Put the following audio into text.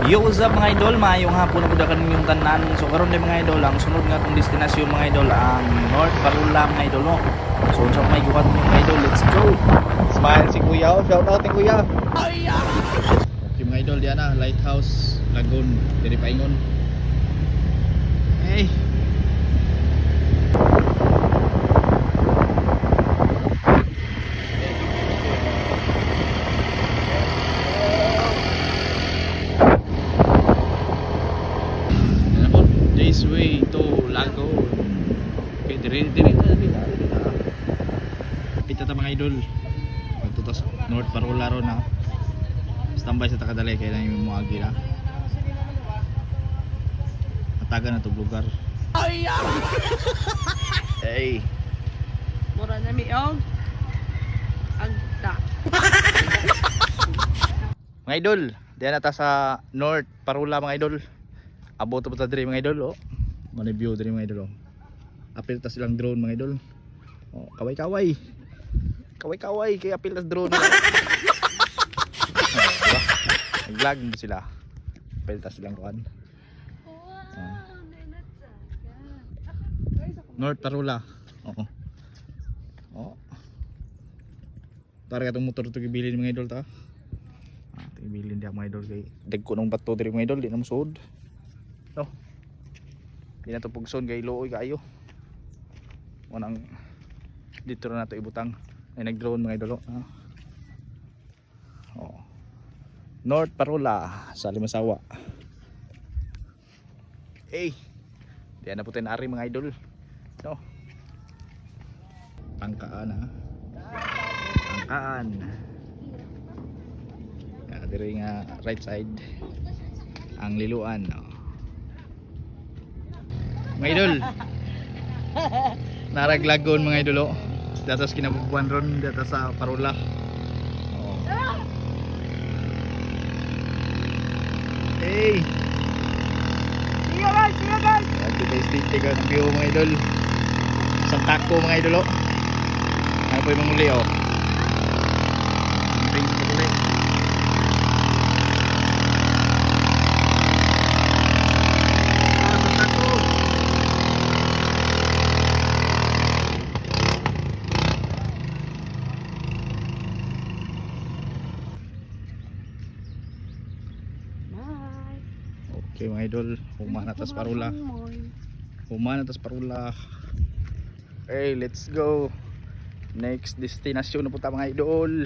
Yo, what's up mga idol? Maayong hapon na budakan ninyong tanan. So karon din mga idol, ang sunod nga tong destinasyon mga idol ang North Parula mga idol no. So sa may gubat mga idol, let's go. Smile si Kuya, shout out ni Kuya. Yung mga idol diyan na Lighthouse Lagoon, diri paingon. Hey. This way to Lagoon. Okay, diri na. Pita ta mga idol. Magtutos North Parula ron na. Standby sa takadali kaya lang yung muagi na. Mataga na to lugar. Hey. Mura na miog. Agta. Mga idol, diyan na ta sa North Parula mga idol. Abot pa ta diri mga idol oh. Mani view diri mga idol oh. Apil ta silang drone mga idol. Oh, kaway-kaway. Kaway-kaway kay apil ta drone. Oh, diba? Nag-vlog mo sila. Apil ta silang kuan. Oh. North Parula. Oo. Oh. Tara katong motor to gibilin mga idol ta. Tibilin dia mga idol kay dagko nung bato diri mga idol di na mosuod. No. Di na to pugson kay looy kaayo. Unang dito na nato ibutang. Ay nag-drone mga idol. Oh. North Parula sa Limasawa. Eh. Di na po tinari mga idol. No. Pangkaan ha. Pangkaan. Diri nga right side ang liluan no. Mga idol naraglagon mga idol oh. Datas kinabubuan ron data sa Parula oh. Hey See you guys, see you guys. happy day stick ang view mga idol sa tako mga idol oh. Ano po yung manguli oh. Ang sa muli. Okay mga idol, humana tas Parula. Humana tas Parula. Hey, let's go. Next destination na po ta mga idol.